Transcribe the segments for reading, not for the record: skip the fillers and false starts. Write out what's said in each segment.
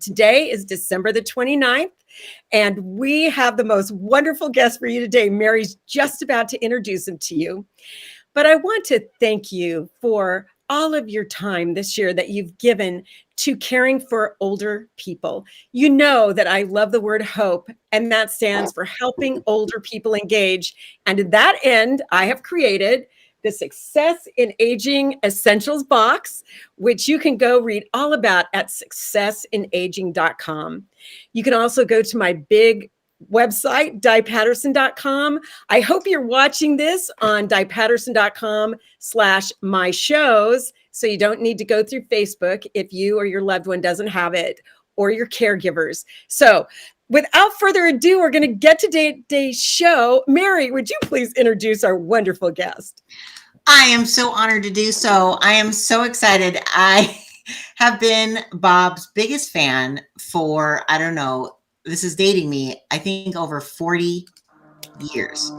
Today is December the 29th, and we have the most wonderful guest for you today. Mary's just about to introduce him to you. But I want to thank you for all of your time this year that you've given to caring for older people. You know that I love the word hope, and that stands for helping older people engage. And to that end, I have created the Success in Aging Essentials box, which you can go read all about at successinaging.com. You can also go to my big website, DiPatterson.com. I hope you're watching this on DiPatterson.com/my shows, so you don't need to go through Facebook if you or your loved one doesn't have it, or your caregivers. So without further ado, we're going to get to today's show. Mary, would you please introduce our wonderful guest? I am so honored to do so. I am so excited. I have been Bob's biggest fan for, I don't know, this is dating me, I think over 40 years.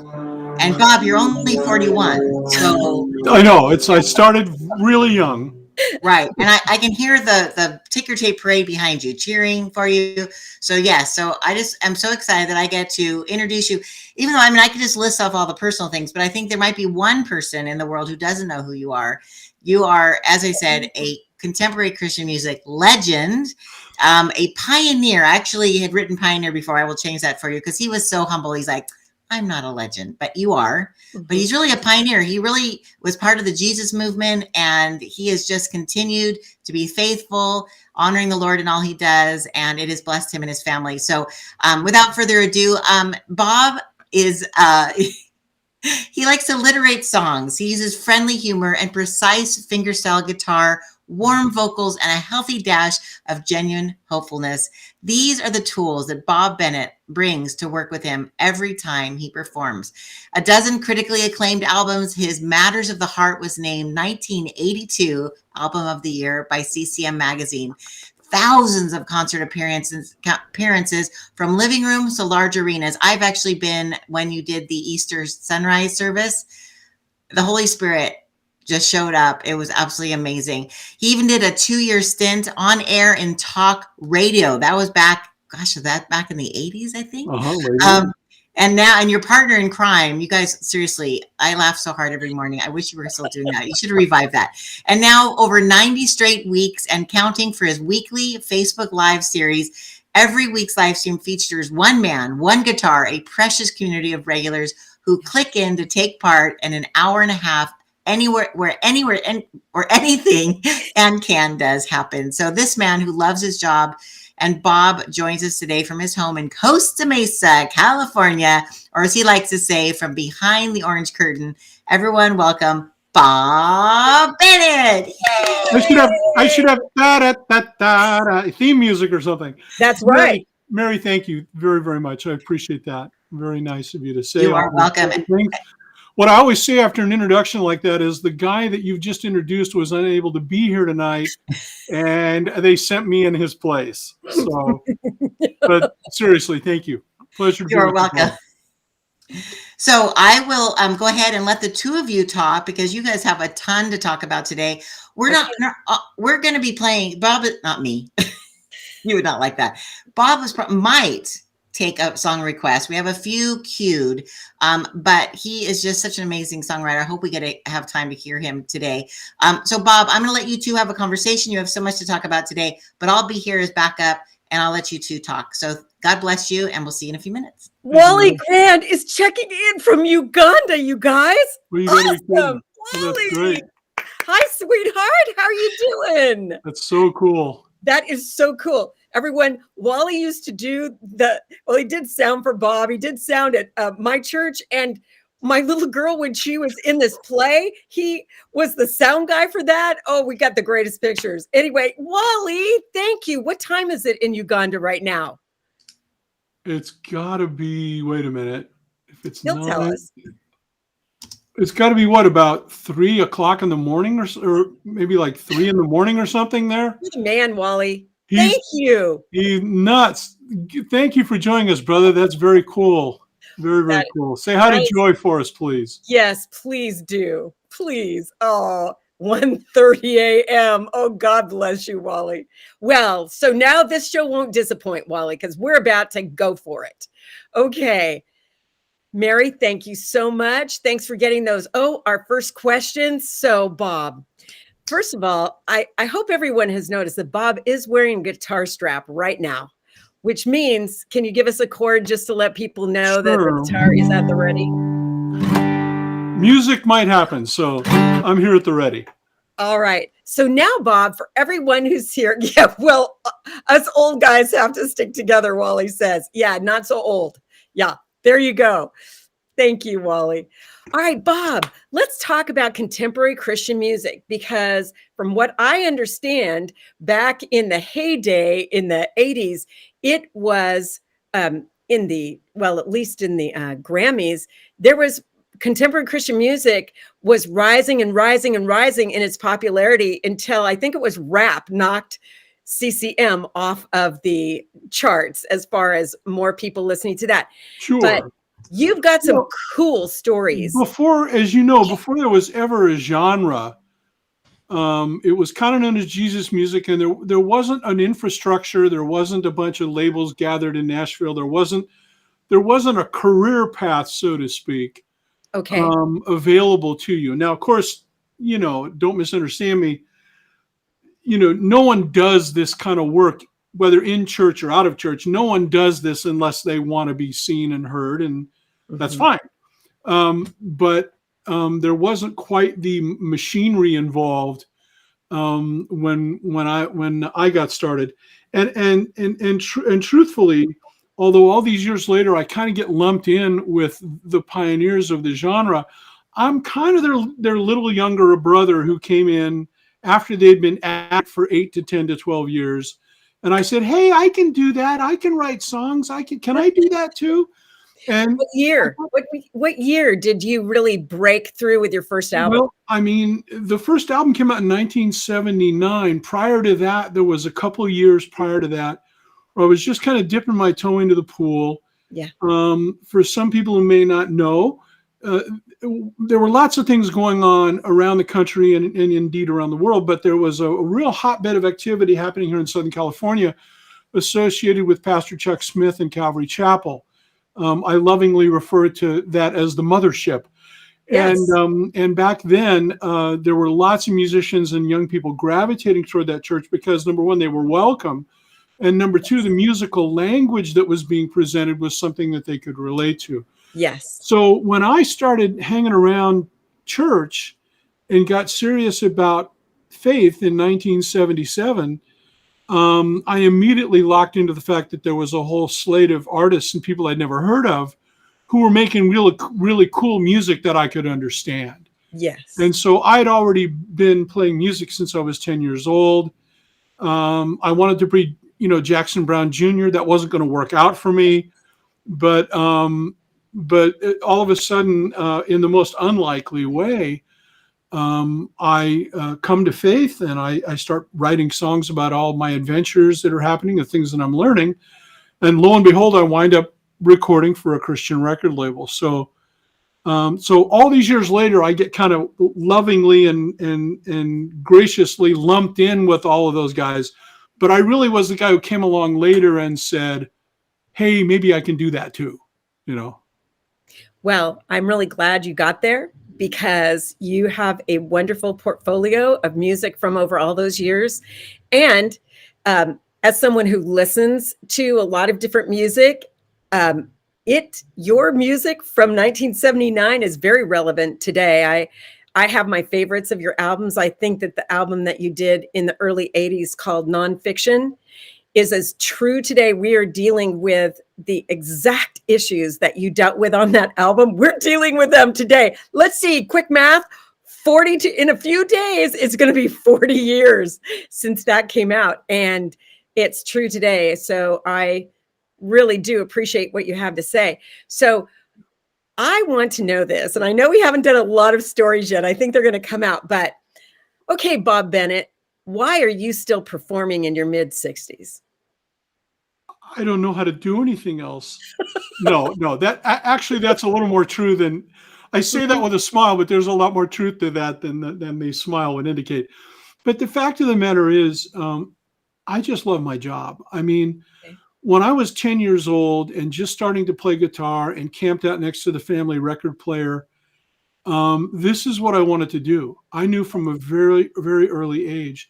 And Bob, you're only 41. So I know. I started really young. Right. And I can hear the ticker tape parade behind you cheering for you. So yes, so I just am so excited that I get to introduce you, even though I could just list off all the personal things, but I think there might be one person in the world who doesn't know who you are. You are, as I said, a contemporary Christian music legend, a pioneer. I actually had written pioneer before. I will change that for you because he was so humble. He's like, I'm not a legend, but you are. But he's really a pioneer. He really was part of the Jesus movement, and he has just continued to be faithful, honoring the Lord in all he does, and it has blessed him and his family. So without further ado, Bob is... he likes to alliterate songs. He uses friendly humor and precise fingerstyle guitar, warm vocals, and a healthy dash of genuine hopefulness. These are the tools that Bob Bennett brings to work with him every time he performs. A dozen critically acclaimed albums, his Matters of the Heart was named 1982 Album of the Year by CCM Magazine. Thousands of concert appearances from living rooms to large arenas. I've actually been when you did the Easter sunrise service. The Holy Spirit just showed up. It was absolutely amazing. He even did a 2-year stint on air in talk radio. That was back in the 80s, I think. And now, and your partner in crime, you guys, seriously, I laugh so hard every morning. I wish you were still doing that. You should revive that. And now over 90 straight weeks and counting for his weekly Facebook Live series. Every week's live stream features one man, one guitar, a precious community of regulars who click in to take part in an hour and a half anywhere or anything and can does happen. So this man who loves his job, and Bob joins us today from his home in Costa Mesa, California, or as he likes to say, from behind the orange curtain. Everyone welcome Bob Bennett. Yay! I should have theme music or something. That's right. Mary, thank you very, very much. I appreciate that. Very nice of you to say. You are welcome. What I always say after an introduction like that is the guy that you've just introduced was unable to be here tonight, and they sent me in his place. So, but seriously, thank you. Pleasure to be with you. You're welcome. So I will go ahead and let the two of you talk because you guys have a ton to talk about today. We're going to be playing Bob, not me. You would not like that. Bob might take a song request. We have a few queued, but he is just such an amazing songwriter. I hope we get to have time to hear him today. So Bob, I'm going to let you two have a conversation. You have so much to talk about today, but I'll be here as backup and I'll let you two talk. So God bless you, and we'll see you in a few minutes. Wally Grant is checking in from Uganda, you guys. Awesome. Wally. Hi, sweetheart. How are you doing? That's so cool. That is so cool. Everyone, Wally used to do he did sound for Bob. He did sound at my church, and my little girl, when she was in this play, he was the sound guy for that. Oh, we got the greatest pictures. Anyway, Wally, thank you. What time is it in Uganda right now? It's got to be, wait a minute. If it's He'll tell us. It's got to be about 3 o'clock in the morning or maybe like 3 in the morning or something there. Good man, Wally. Thank you. He's nuts. Thank you for joining us, brother. That's very cool. Very, very cool. Say hi to Joy for us, please. Yes, please do. Please. Oh, 1:30 a.m. Oh, God bless you, Wally. Well, so now this show won't disappoint, Wally, because we're about to go for it. Okay. Mary, thank you so much. Thanks for getting those. Oh, our first question. So, Bob, first of all, I hope everyone has noticed that Bob is wearing a guitar strap right now, which means, can you give us a chord just to let people know that the Sure. guitar is at the ready? Music might happen, so I'm here at the ready. All right. So now, Bob, for everyone who's here, yeah, well, us old guys have to stick together, Wally says. Yeah, not so old. Yeah, there you go. Thank you, Wally. All right, Bob, let's talk about contemporary Christian music because from what I understand, back in the heyday in the 80s, it was in the, well, at least in the Grammys, there was contemporary Christian music was rising and rising and rising in its popularity until I think it was rap knocked CCM off of the charts as far as more people listening to that. Sure. But you've got some Well, cool stories. Before, as you know, before there was ever a genre, it was kind of known as Jesus music, and there wasn't an infrastructure. There wasn't a bunch of labels gathered in Nashville. There wasn't a career path, so to speak, Okay. available to you. Now, of course, don't misunderstand me. No one does this kind of work, whether in church or out of church. No one does this unless they want to be seen and heard, and that's fine. But there wasn't quite the machinery involved when I got started, and truthfully, although all these years later I kind of get lumped in with the pioneers of the genre, I'm kind of their little younger brother who came in after they'd been at it for 8 to 10 to 12 years, and I said, "Hey, I can do that. I can write songs. Can I do that too?" And what year? What year did you really break through with your first album? Well, I mean, the first album came out in 1979. Prior to that, there was a couple of years prior to that where I was just kind of dipping my toe into the pool. Yeah. For some people who may not know, there were lots of things going on around the country and indeed around the world, but there was a real hotbed of activity happening here in Southern California associated with Pastor Chuck Smith and Calvary Chapel. I lovingly refer to that as the mothership. Yes. And back then, there were lots of musicians and young people gravitating toward that church because, number one, they were welcome. And number two, the musical language that was being presented was something that they could relate to. Yes. So when I started hanging around church and got serious about faith in 1977, I immediately locked into the fact that there was a whole slate of artists and people I'd never heard of who were making really cool music that I could understand. Yes. And so I'd already been playing music since I was 10 years old. I wanted to be, Jackson Brown Jr. That wasn't going to work out for me. But all of a sudden, in the most unlikely way, I come to faith and I start writing songs about all my adventures that are happening, the things that I'm learning. And lo and behold, I wind up recording for a Christian record label. So all these years later, I get kind of lovingly and graciously lumped in with all of those guys. But I really was the guy who came along later and said, "Hey, maybe I can do that too," Well, I'm really glad you got there because you have a wonderful portfolio of music from over all those years. And as someone who listens to a lot of different music, your music from 1979 is very relevant today. I have my favorites of your albums. I think that the album that you did in the early 80s called Nonfiction is as true today. We are dealing with the exact issues that you dealt with on that album. We're dealing with them today. Let's see, quick math, in a few days, it's going to be 40 years since that came out. And it's true today. So I really do appreciate what you have to say. So I want to know this, and I know we haven't done a lot of stories yet. I think they're going to come out, but okay, Bob Bennett, why are you still performing in your mid 60s? I don't know how to do anything else. No, that's a little more true than I say that with a smile, but there's a lot more truth to that than the smile would indicate. But the fact of the matter is, I just love my job. I mean, Okay. when I was 10 years old and just starting to play guitar and camped out next to the family record player, this is what I wanted to do. I knew from a very, very early age.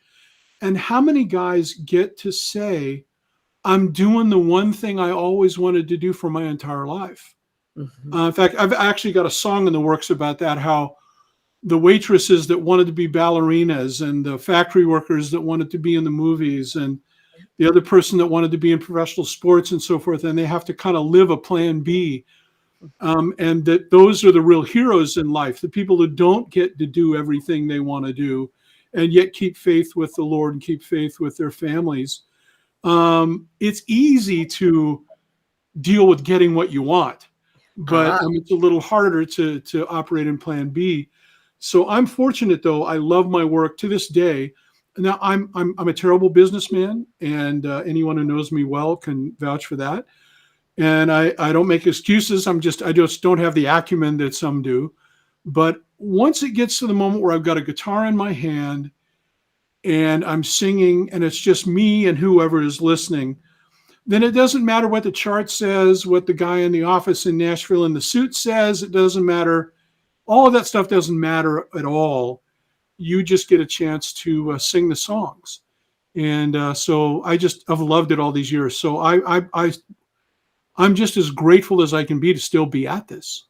And how many guys get to say, I'm doing the one thing I always wanted to do for my entire life? In fact, I've actually got a song in the works about that, how the waitresses that wanted to be ballerinas and the factory workers that wanted to be in the movies and the other person that wanted to be in professional sports and so forth, and they have to kind of live a plan B. And that those are the real heroes in life, the people who don't get to do everything they want to do and yet keep faith with the Lord and keep faith with their families. It's easy to deal with getting what you want, but it's a little harder to operate in plan B. So I'm fortunate, though. I love my work to this day. Now I'm a terrible businessman, and anyone who knows me well can vouch for that. And I don't make excuses. I just don't have the acumen that some do. But once it gets to the moment where I've got a guitar in my hand and I'm singing and it's just me and whoever is listening, then it doesn't matter what the chart says, what the guy in the office in Nashville in the suit says. It doesn't matter. All of that stuff doesn't matter at all. You just get a chance to sing the songs. And so I've loved it all these years. So I'm just as grateful as I can be to still be at this.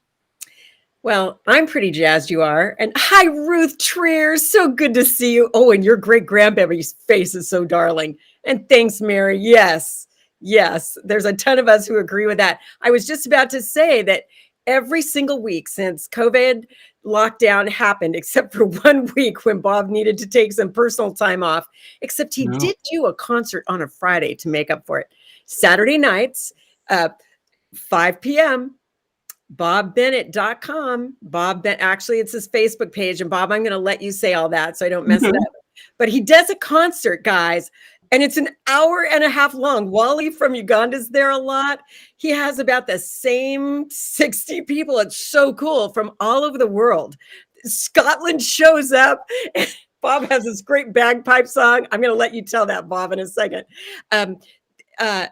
Well, I'm pretty jazzed you are. And hi, Ruth Trier. So good to see you. Oh, and your great grandbaby's face is so darling. And thanks, Mary. Yes. There's a ton of us who agree with that. I was just about to say that every single week since COVID lockdown happened, except for 1 week when Bob needed to take some personal time off, except he did do a concert on a Friday to make up for it. Saturday nights, 5 p.m., bobbennett.com. Bob Bennett, actually, it's his Facebook page. And Bob, I'm going to let you say all that so I don't mess it up. But he does a concert, guys, and it's an hour and a half long. Wally from Uganda's there a lot. He has about the same 60 people. It's so cool from all over the world. Scotland shows up. Bob has this great bagpipe song. I'm going to let you tell that, Bob, in a second.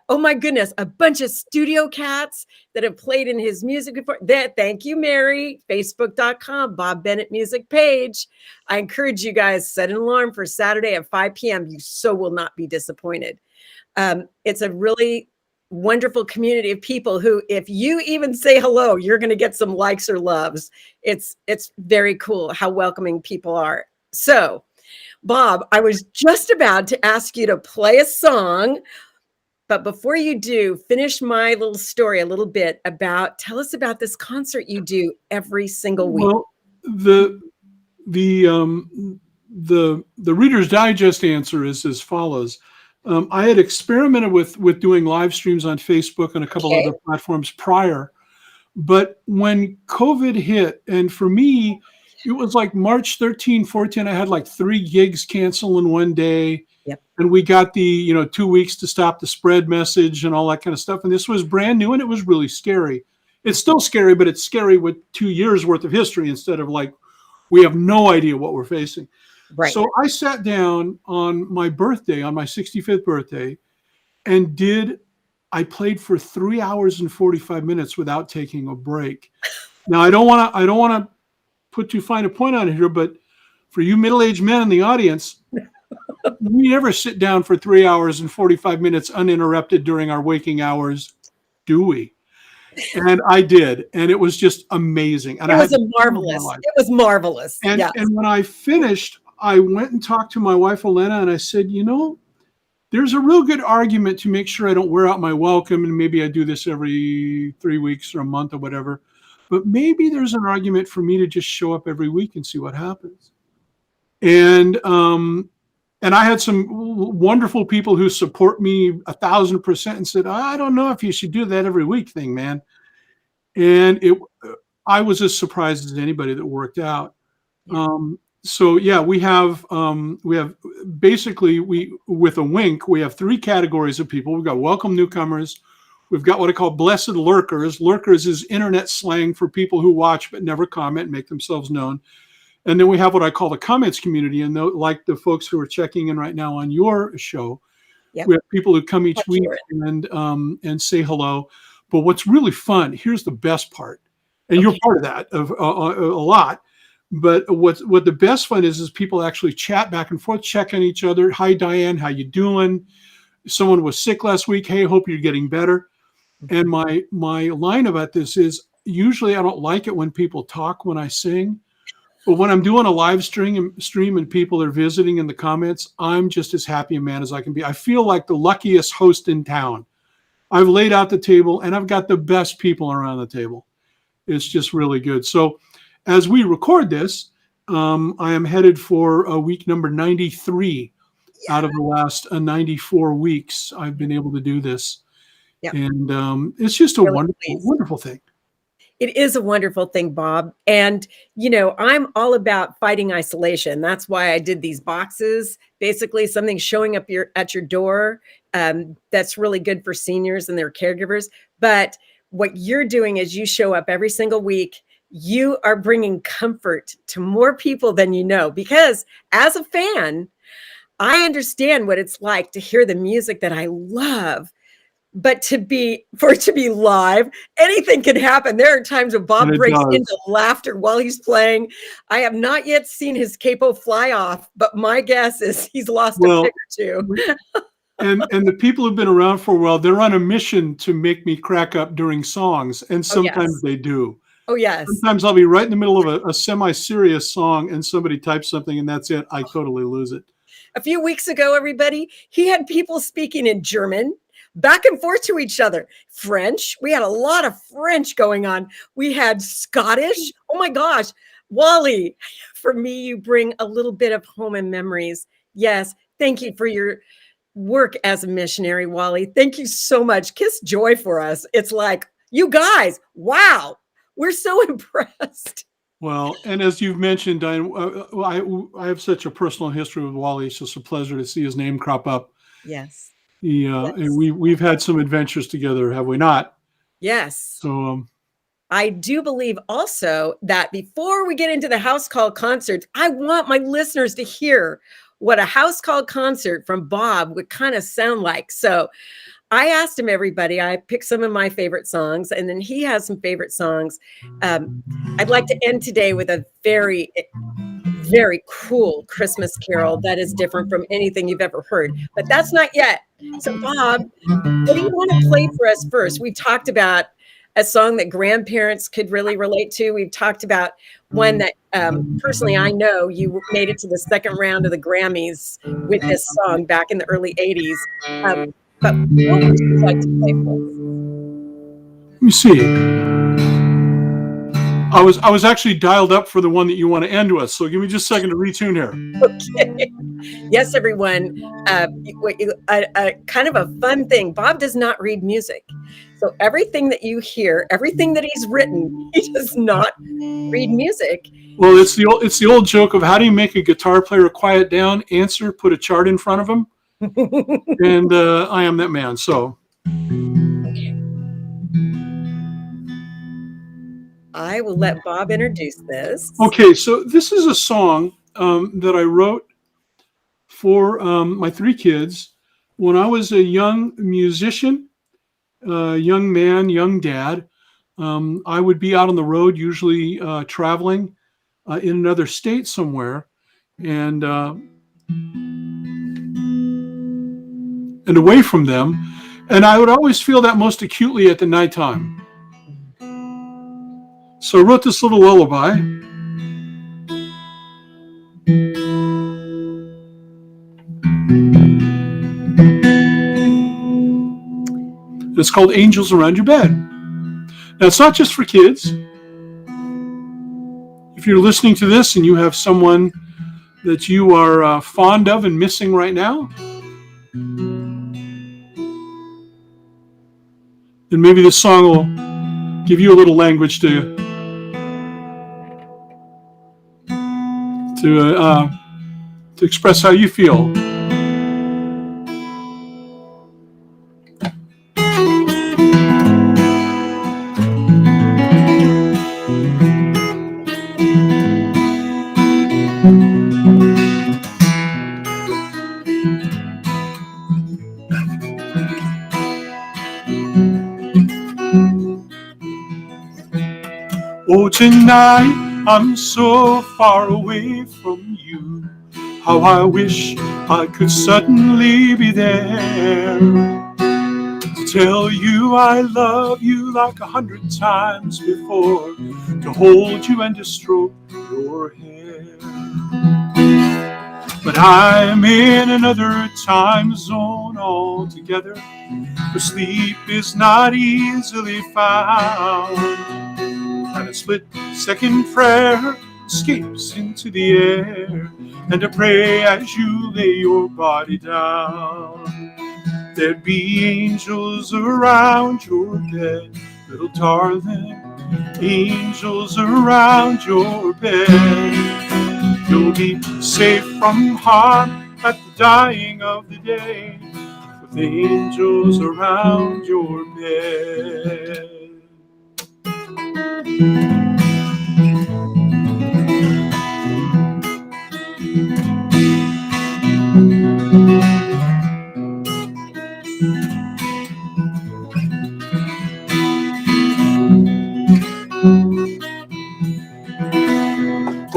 Oh my goodness, a bunch of studio cats that have played in his music before. Thank you, Mary. Facebook.com, Bob Bennett music page. I encourage you guys, set an alarm for Saturday at 5 p.m. You so will not be disappointed. It's a really wonderful community of people who, if you even say hello, you're going to get some likes or loves. It's very cool how welcoming people are. So, Bob, I was just about to ask you to play a song. But before you do, finish my little story a little bit tell us about this concert you do every single week. Well, the Reader's Digest answer is as follows. I had experimented with doing live streams on Facebook and a couple other platforms prior. But when COVID hit, and for me, it was like March 13, 14, I had like 3 gigs cancel in one day. Yep. And we got the 2 weeks to stop the spread message and all that kind of stuff. And this was brand new and it was really scary. It's still scary, but it's scary with 2 years worth of history instead of like, we have no idea what we're facing. Right. So I sat down on my birthday, on my 65th birthday, and I played for 3 hours and 45 minutes without taking a break. Now I don't want to put too fine a point on it here, but for you middle-aged men in the audience, we never sit down for 3 hours and 45 minutes uninterrupted during our waking hours, do we? And I did, and it was just amazing. And it was marvelous. And when I finished, I went and talked to my wife, Elena, and I said, there's a real good argument to make sure I don't wear out my welcome, and maybe I do this every 3 weeks or a month or whatever. But maybe there's an argument for me to just show up every week and see what happens. And I had some wonderful people who support me 1,000% and said, I don't know if you should do that every week thing, man. And I was as surprised as anybody that worked out. So yeah, we have basically with a wink, we have 3 categories of people. We've got welcome newcomers, We've got what I call blessed lurkers. Lurkers is internet slang for people who watch but never comment and make themselves known. And then we have what I call the comments community. And like the folks who are checking in right now on your show, Yep. we have people who come each week and say hello. But what's really fun, here's the best part. And you're part of that a lot. But what the best fun is people actually chat back and forth, check on each other. Hi, Diane, how you doing? Someone was sick last week. Hey, hope you're getting better. And my line about this is usually I don't like it when people talk when I sing. But when I'm doing a live stream and people are visiting in the comments, I'm just as happy a man as I can be. I feel like the luckiest host in town. I've laid out the table and I've got the best people around the table. It's just really good. So as we record this, I am headed for week number 93 out of the last 94 weeks. I've been able to do this. Yeah. And it's just a wonderful thing. It is a wonderful thing, Bob. And, you know, I'm all about fighting isolation. That's why I did these boxes, basically something showing up at your door. That's really good for seniors and their caregivers. But what you're doing is you show up every single week. You are bringing comfort to more people than you know, because as a fan, I understand what it's like to hear the music that I love. But for it to be live, anything can happen. There are times when Bob breaks into laughter while he's playing. I have not yet seen his capo fly off, but my guess is he's lost a pick or two. and the people who've been around for a while, they're on a mission to make me crack up during songs, and sometimes they do. Oh, yes. Sometimes I'll be right in the middle of a semi-serious song, and somebody types something, and that's it. I totally lose it. A few weeks ago, everybody, he had people speaking in German, back and forth to each other. French. We had a lot of French going on. We had Scottish. Oh my gosh. Wally, for me, you bring a little bit of home and memories. Yes. Thank you for your work as a missionary, Wally. Thank you so much. Kiss joy for us. It's like, you guys, wow. We're so impressed. Well, and as you've mentioned, I have such a personal history with Wally. It's just a pleasure to see his name crop up. Yes. And we've had some adventures together, have we not? Yes. So I do believe also that before we get into the house call concerts, I want my listeners to hear what a house call concert from Bob would kind of sound like. So I asked him, everybody, I picked some of my favorite songs, and then he has some favorite songs. I'd like to end today with a very, very cool Christmas carol that is different from anything you've ever heard. But that's not yet. So, Bob, what do you want to play for us first? We talked about a song that grandparents could really relate to. We've talked about one that personally I know you made it to the second round of the Grammys with this song back in the early 80s. But what would you like to play for us? Let me see. I was actually dialed up for the one that you want to end with, so give me just a second to retune here. Okay. Yes, everyone. Kind of a fun thing. Bob does not read music. So everything that you hear, everything that he's written, he does not read music. Well, it's the old joke of how do you make a guitar player quiet down? Answer, put a chart in front of him. And I am that man. So I will let Bob introduce this. Okay, so this is a song that I wrote for my three kids when I was a young musician, young man, young dad. I would be out on the road, usually traveling in another state somewhere, and away from them. And I would always feel that most acutely at the nighttime. So I wrote this little lullaby. It's called Angels Around Your Bed. Now, it's not just for kids. If you're listening to this and you have someone that you are fond of and missing right now, then maybe this song will give you a little language to express how you feel. Oh, tonight I'm so far away from you. How I wish I could suddenly be there to tell you I love you like 100 times before, to hold you and to stroke your hair. But I'm in another time zone altogether, where sleep is not easily found, and a split-second prayer escapes into the air, and I pray as you lay your body down. There'd be angels around your bed, little darling, angels around your bed. You'll be safe from harm at the dying of the day, with angels around your bed.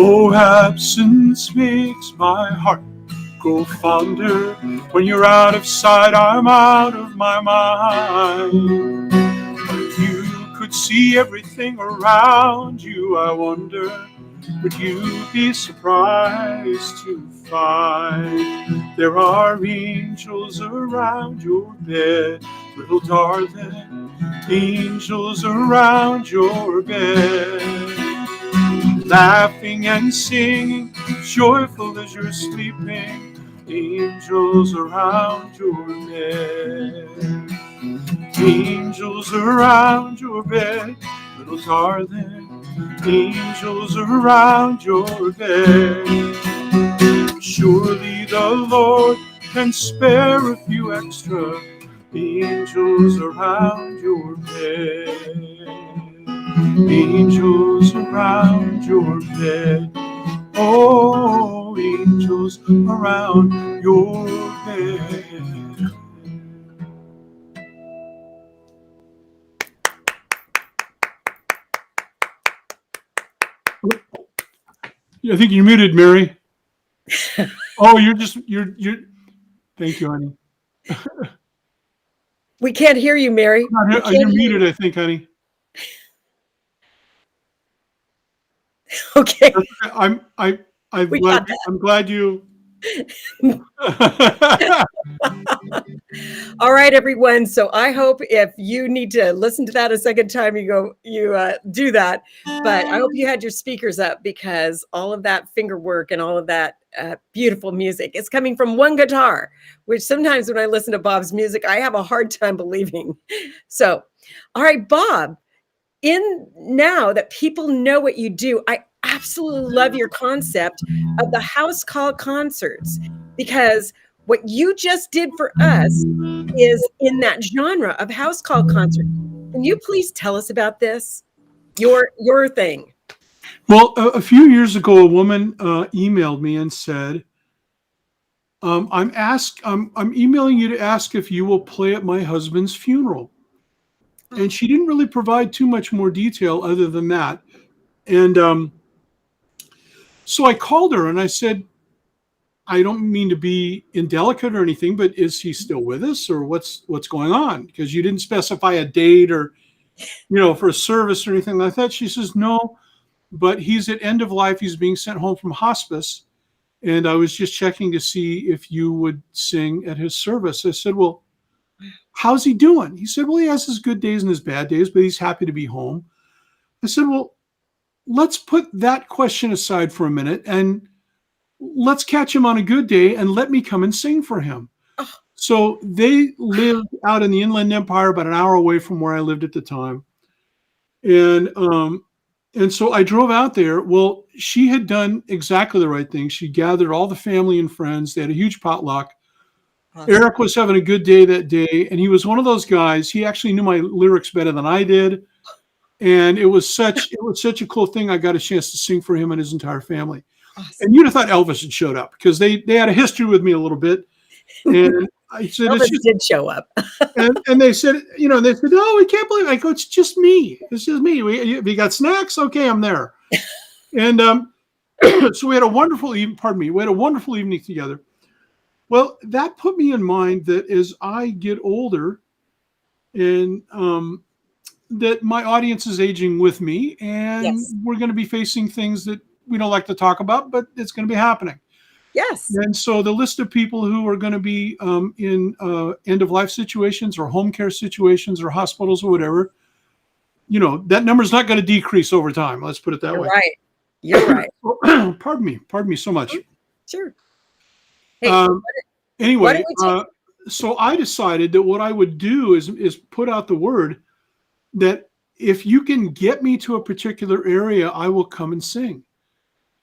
Oh, absence makes my heart grow fonder. When you're out of sight, I'm out of my mind. If you could see everything around you, I wonder, would you be surprised to find there are angels around your bed, little darling, angels around your bed, laughing and singing, joyful as you're sleeping, angels around your bed. Angels around your bed, little darling, angels around your bed. Surely the Lord can spare a few extra angels around your bed. Angels around your bed. Oh, angels around your bed. I think you're muted, Mary. Oh, you're. Thank you, honey. We can't hear you, Mary. You're muted, I think, honey. Okay. I'm glad you. All right, everyone. So I hope if you need to listen to that a second time, you do that. But I hope you had your speakers up, because all of that finger work and all of that beautiful music is coming from one guitar, which sometimes when I listen to Bob's music, I have a hard time believing. So, all right, Bob, now that people know what you do, I absolutely love your concept of the house call concerts, because what you just did for us is in that genre of house call concert. Can you please tell us about this? Your thing. Well, a few years ago, a woman emailed me and said, I'm emailing you to ask if you will play at my husband's funeral. And she didn't really provide too much more detail other than that. And so I called her and I said, I don't mean to be indelicate or anything, but is he still with us, or what's going on? Because you didn't specify a date or, for a service or anything like that. She says, no, but he's at end of life. He's being sent home from hospice. And I was just checking to see if you would sing at his service. I said, well, how's he doing? He said, well, he has his good days and his bad days, but he's happy to be home. I said, well, let's put that question aside for a minute and let's catch him on a good day and let me come and sing for him. Oh. So they lived out in the Inland Empire, about an hour away from where I lived at the time. And so I drove out there. Well, she had done exactly the right thing. She gathered all the family and friends. They had a huge potluck. Awesome. Eric was having a good day that day, and he was one of those guys. He actually knew my lyrics better than I did. And it was such a cool thing. I got a chance to sing for him and his entire family. Awesome. And you'd have thought Elvis had showed up, because they had a history with me a little bit. And I said, it's Elvis just, did show up. and they said, they said, oh, we can't believe it. I go, it's just me. It's just me. If you got snacks, okay, I'm there. And so we had a wonderful evening. Pardon me. We had a wonderful evening together. Well, that put me in mind that as I get older, and that my audience is aging with me, and Yes. we're going to be facing things that we don't like to talk about, but it's going to be happening. Yes. And so the list of people who are going to be in end of life situations or home care situations or hospitals or whatever, that number is not going to decrease over time. Let's put it that You're way. right. You're right. Pardon me so much. Sure. Hey, Anyway, don't so I decided that what I would do is put out the word that if you can get me to a particular area, I will come and sing.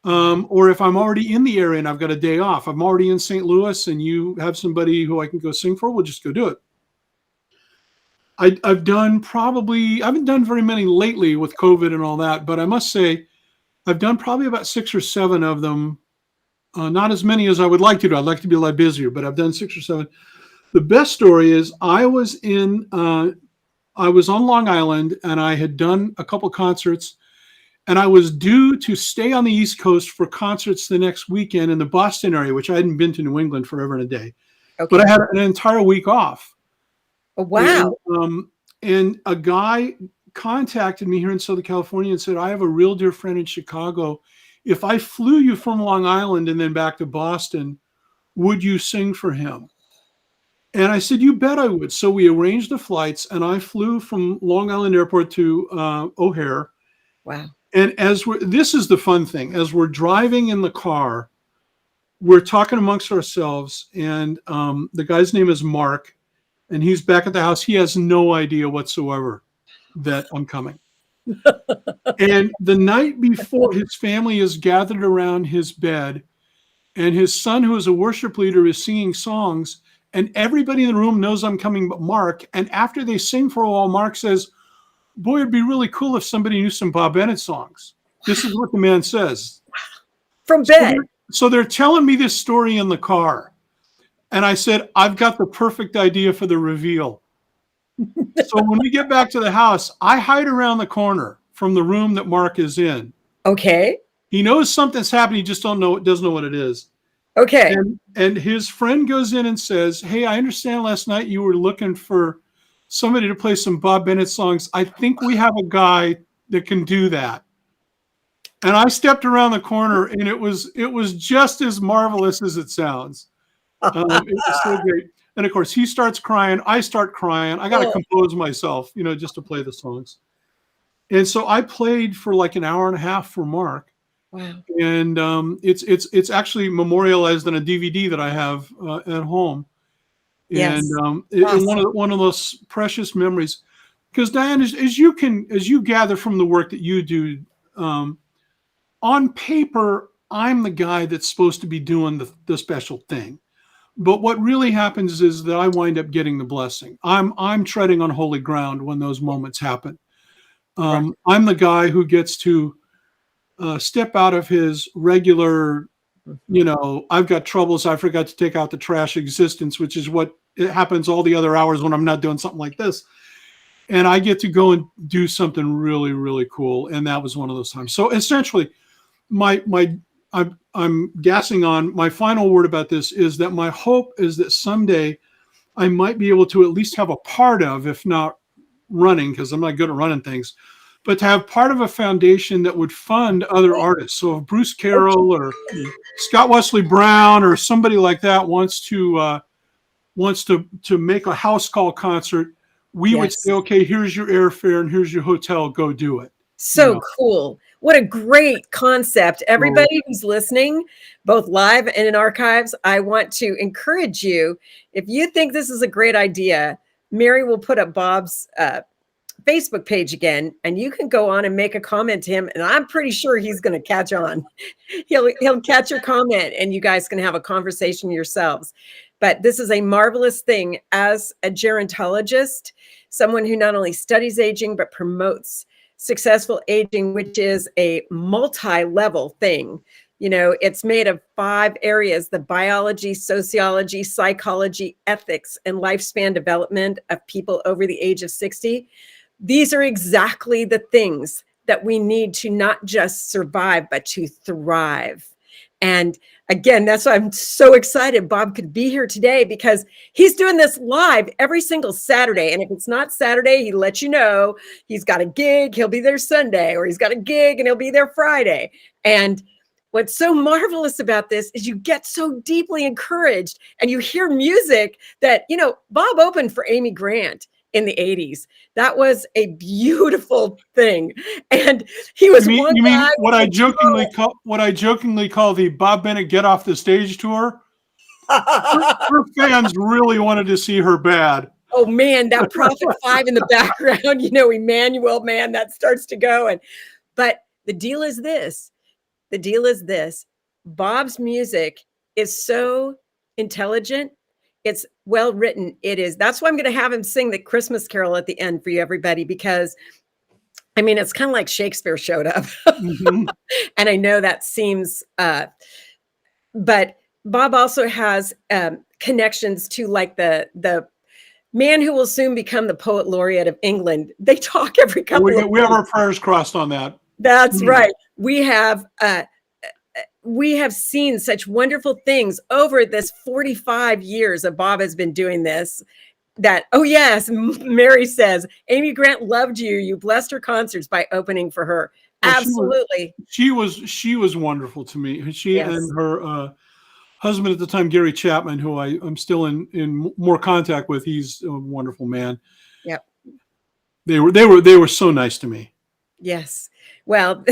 Or if I'm already in the area and I've got a day off, I'm already in St. Louis and you have somebody who I can go sing for, we'll just go do it. I haven't done very many lately with COVID and all that, but I must say I've done probably about 6 or 7 of them. Not as many as I would like to do. I'd like to be a lot busier, but I've done 6 or 7. The best story is I was on Long Island and I had done a couple concerts. And I was due to stay on the East Coast for concerts the next weekend in the Boston area, which I hadn't been to New England forever and a day. Okay. But I had an entire week off. Oh, wow. And a guy contacted me here in Southern California and said, I have a real dear friend in Chicago. If I flew you from Long Island and then back to Boston, would you sing for him? And I said, you bet I would. So we arranged the flights and I flew from Long Island Airport to O'Hare. Wow. And this is the fun thing, as we're driving in the car, we're talking amongst ourselves, and the guy's name is Mark, and he's back at the house. He has no idea whatsoever that I'm coming. And the night before, his family is gathered around his bed, and his son, who is a worship leader, is singing songs, and everybody in the room knows I'm coming but Mark. And after they sing for a while, Mark says, boy, it'd be really cool if somebody knew some Bob Bennett songs. This is what the man says. From bed. So they're telling me this story in the car. And I said, I've got the perfect idea for the reveal. So when we get back to the house, I hide around the corner from the room that Mark is in. Okay. He knows something's happening. He just doesn't know what it is. Okay. And his friend goes in and says, hey, I understand last night you were looking for somebody to play some Bob Bennett songs. I think we have a guy that can do that. And I stepped around the corner, and it was just as marvelous as it sounds. It was so great. And of course, he starts crying. I start crying. I got to compose myself, just to play the songs. And so I played for like an hour and a half for Mark. Wow. And it's actually memorialized on a DVD that I have at home. Yes. And Awesome. one of those precious memories, because Diane, as you gather from the work that you do, on paper, I'm the guy that's supposed to be doing the special thing, but what really happens is that I wind up getting the blessing. I'm treading on holy ground when those moments happen. Right. I'm the guy who gets to step out of his regular, I've got troubles, I forgot to take out the trash existence, which is what it happens all the other hours when I'm not doing something like this. And I get to go and do something really, really cool. And that was one of those times. So essentially, I'm gassing on. My final word about this is that my hope is that someday I might be able to at least have a part of, if not running, because I'm not good at running things, but to have part of a foundation that would fund other artists. So if Bruce Carroll or Scott Wesley Brown or somebody like that wants to make a house call concert, we would say, okay, here's your airfare and here's your hotel, go do it. So cool. What a great concept. Everybody who's listening, both live and in archives, I want to encourage you. If you think this is a great idea, Mary will put up Bob's Facebook page again, and you can go on and make a comment to him. And I'm pretty sure he's going to catch on. He'll catch your comment, and you guys can have a conversation yourselves. But this is a marvelous thing as a gerontologist, someone who not only studies aging, but promotes successful aging, which is a multi-level thing. You know, it's made of 5 areas: the biology, sociology, psychology, ethics, and lifespan development of people over the age of 60. These are exactly the things that we need to not just survive, but to thrive. And again, that's why I'm so excited Bob could be here today, because he's doing this live every single Saturday. And if it's not Saturday, he lets you know he's got a gig, he'll be there Sunday, or he's got a gig and he'll be there Friday. And what's so marvelous about this is you get so deeply encouraged, and you hear music that, you know, Bob opened for Amy Grant in the 80s. That was a beautiful thing. And he was you one mean guy what I jokingly call the Bob Bennett Get Off the Stage tour? Her fans really wanted to see her bad. Oh man, that Prophet 5 in the background, you know, Emmanuel, man, that starts to go. But the deal is this. Bob's music is so intelligent. It's well written. That's why I'm going to have him sing the Christmas Carol at the end for you, everybody, because I mean, it's kind of like Shakespeare showed up. Mm-hmm. And I know that seems, but Bob also has connections to like the man who will soon become the poet laureate of England. They talk every couple of weeks. We have our prayers crossed on that. That's right. We have seen such wonderful things over this 45 years that Bob has been doing this. That, oh yes, Mary says, Amy Grant loved you. You blessed her concerts by opening for her. Well, absolutely. She was wonderful to me. She Yes. And her husband at the time, Gary Chapman, who I'm still in more contact with. He's a wonderful man. Yep. They were so nice to me. Yes. Well,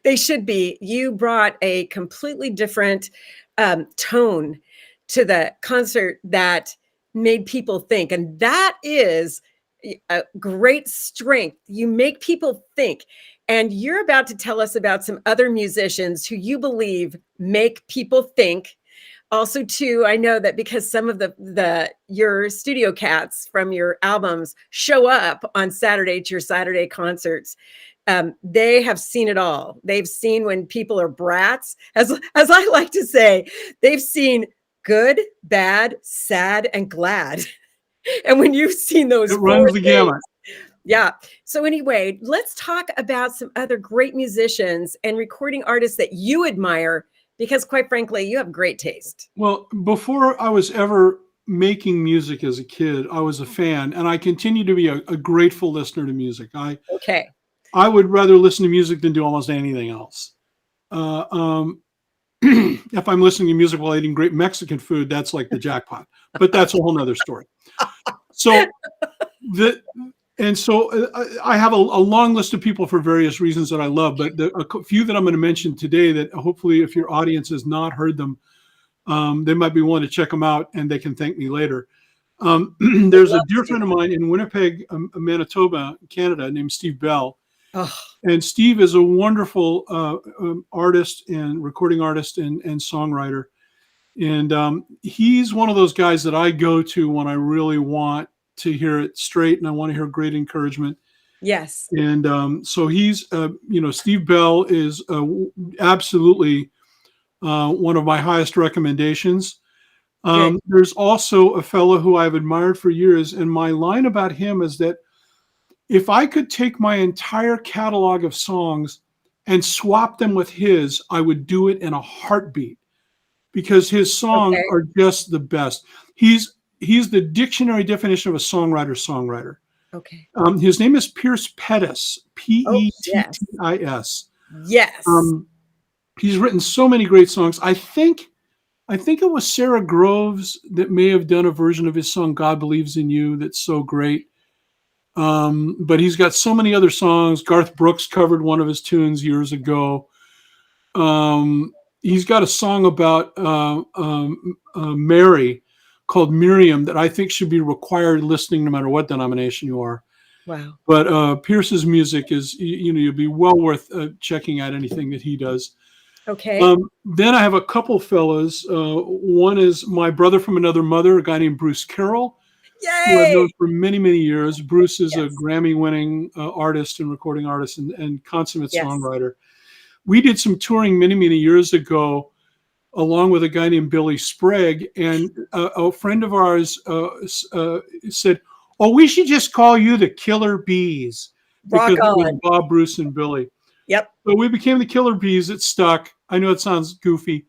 they should be. You brought a completely different tone to the concert that made people think. And that is a great strength. You make people think. And you're about to tell us about some other musicians who you believe make people think. Also, too, I know that because some of your studio cats from your albums show up on Saturday to your Saturday concerts. They have seen it all. They've seen when people are brats, as I like to say. They've seen good, bad, sad, and glad. And when you've seen those, it runs the gamut. Yeah. So anyway, let's talk about some other great musicians and recording artists that you admire, because quite frankly, you have great taste. Well, before I was ever making music as a kid, I was a fan, and I continue to be a grateful listener to music. I would rather listen to music than do almost anything else. If I'm listening to music while eating great Mexican food, that's like the jackpot. But that's a whole nother story. So I have a long list of people for various reasons that I love, but a few that I'm going to mention today that hopefully, if your audience has not heard them, they might be willing to check them out, and they can thank me later. There's a dear friend of mine in Winnipeg, Manitoba, Canada, named Steve Bell. Oh. And Steve is a wonderful artist and recording artist and songwriter. And he's one of those guys that I go to when I really want to hear it straight and I want to hear great encouragement. Yes. And so he's, Steve Bell is absolutely one of my highest recommendations. There's also a fellow who I've admired for years. And my line about him is that if I could take my entire catalog of songs and swap them with his, I would do it in a heartbeat, because his songs are just the best. He's the dictionary definition of a songwriter. Okay. His name is Pierce Pettis, Pettis. Yes. He's written so many great songs. I think it was Sarah Groves that may have done a version of his song "God Believes in You" that's so great. But he's got so many other songs. Garth Brooks covered one of his tunes years ago. He's got a song about Mary called Miriam that I think should be required listening no matter what denomination you are. Wow. But Pierce's music is, you'll be well worth checking out anything that he does. Okay. Then I have a couple fellas. One is my brother from another mother, a guy named Bruce Carroll. Yay! Who I've known for many, many years. Bruce is a Grammy-winning artist and recording artist and consummate songwriter. we did some touring many, many years ago, along with a guy named Billy Sprague, and a friend of ours said, "Oh, we should just call you the Killer Bees," because Rock it was on. Bob, Bruce, and Billy. Yep. So we became the Killer Bees. It stuck. I know it sounds goofy.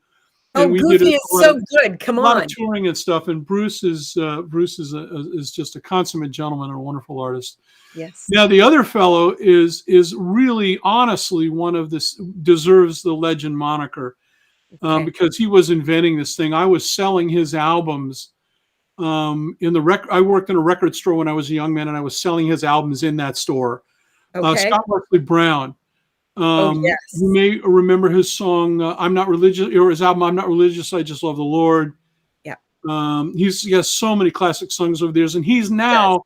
Oh, And we did Goofy is so good. Come a lot on. of touring and stuff. And Bruce is just a consummate gentleman and a wonderful artist. Yes. Now the other fellow is really, honestly, one of this deserves the legend moniker, Okay. because he was inventing this thing. I was selling his albums in the I worked in a record store when I was a young man, and I was selling his albums in that store. Okay. Scott Wesley Brown. Oh, yes. You may remember his song, I'm Not Religious, or his album, I'm Not Religious, I Just Love the Lord. Yeah. He has so many classic songs over there. And he's now,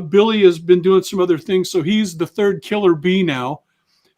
Billy has been doing some other things. So he's the third Killer Bee now.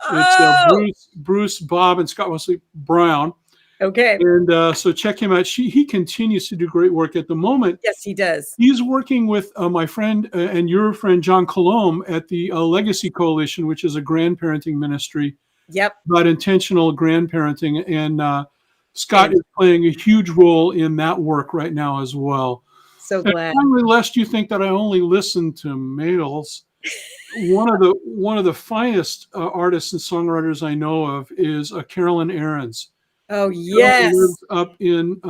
Oh, It's Bruce, Bob, and Scott Wesley Brown. okay. And so check him out. He continues to do great work at the moment. Yes, he does. He's working with my friend and your friend, John Colomb, at the Legacy Coalition, which is a grandparenting ministry Yep. about intentional grandparenting. And Scott is playing a huge role in that work right now as well. So And glad. finally, lest you think that I only listen to males, one of the finest artists and songwriters I know of is Carolyn Ahrens. Oh, Carol yes. lives up in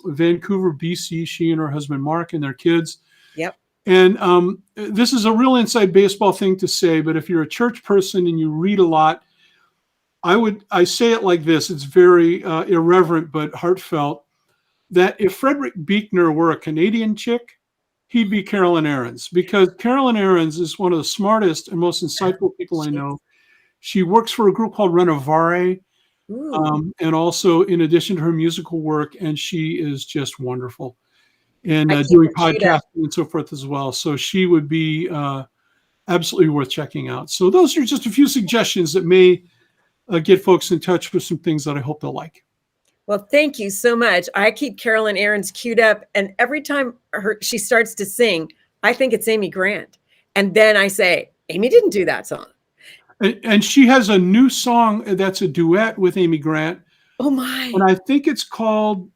Vancouver, BC. She and her husband Mark and their kids. Yep. And this is a real inside baseball thing to say, but if you're a church person and you read a lot, I say it like this. It's very irreverent but heartfelt. That if Frederick Buechner were a Canadian chick, he'd be Carolyn Ahrens, because Carolyn Ahrens is one of the smartest and most insightful people I know. She works for a group called Renovare. And also, in addition to her musical work, and she is just wonderful, and doing podcasting and so forth as well. So she would be absolutely worth checking out. So those are just a few suggestions that may get folks in touch with some things that I hope they'll like. Well, thank you so much. I keep Carolyn Ahrens queued up, and every time she starts to sing, I think it's Amy Grant. And then I say, Amy didn't do that song. And she has a new song that's a duet with Amy Grant. Oh my. And I think it's called